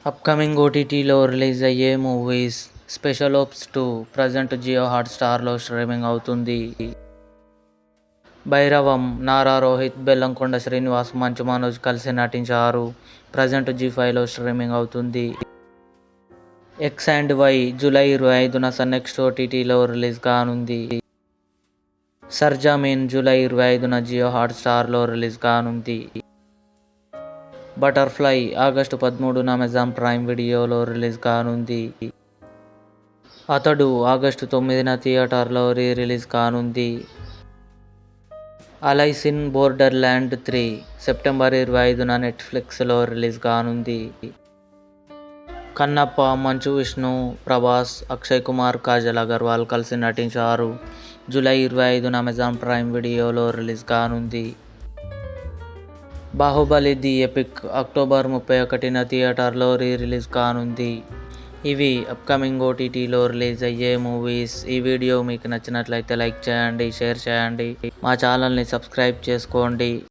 Upcoming ఓటీటీలో release అయ్యే movies. Special ops 2 present Jio హాట్‌స్టార్లో స్ట్రీమింగ్ అవుతుంది. భైరవం నారా రోహిత్, బెల్లంకొండ శ్రీనివాస్, మంచు మనోజ్ కలిసి నటించారు. ప్రజెంట్ జీ5లో స్ట్రీమింగ్ అవుతుంది. X and why July 25న Sun NXT ఓటీటీలో రిలీజ్ కానుంది. సర్జమీన్ జూలై 25న జియో హాట్‌స్టార్లో రిలీజ్ కానుంది. బటర్ఫ్లై ఆగస్టు 13న అమెజాన్ ప్రైమ్ వీడియోలో రిలీజ్ కానుంది. అతడు ఆగస్టు 9న థియేటర్లో రిలీజ్ కానుంది. అలైస్ ఇన్ బోర్డర్‌ల్యాండ్ 3 సెప్టెంబర్ 25న నెట్‌ఫ్లిక్స్‌లో రిలీజ్ కానుంది. కన్నప్ప మంచు విష్ణు, ప్రభాస్, అక్షయ్ కుమార్, కాజల్ అగర్వాల్ కలిసి నటించారు. జూలై 25న అమెజాన్ ప్రైమ్ వీడియోలో రిలీజ్ కానుంది. బాహుబలి ది ఎపిక్ అక్టోబర్ 31న థియేటర్లో రిలీజ్ కానుంది. ఇవి అప్కమింగ్ ఓటీటీలో రిలీజ్ అయ్యే మూవీస్. ఈ వీడియో మీకు నచ్చినట్లయితే లైక్ చేయండి, షేర్ చేయండి, మా ఛానల్ని సబ్స్క్రైబ్ చేసుకోండి.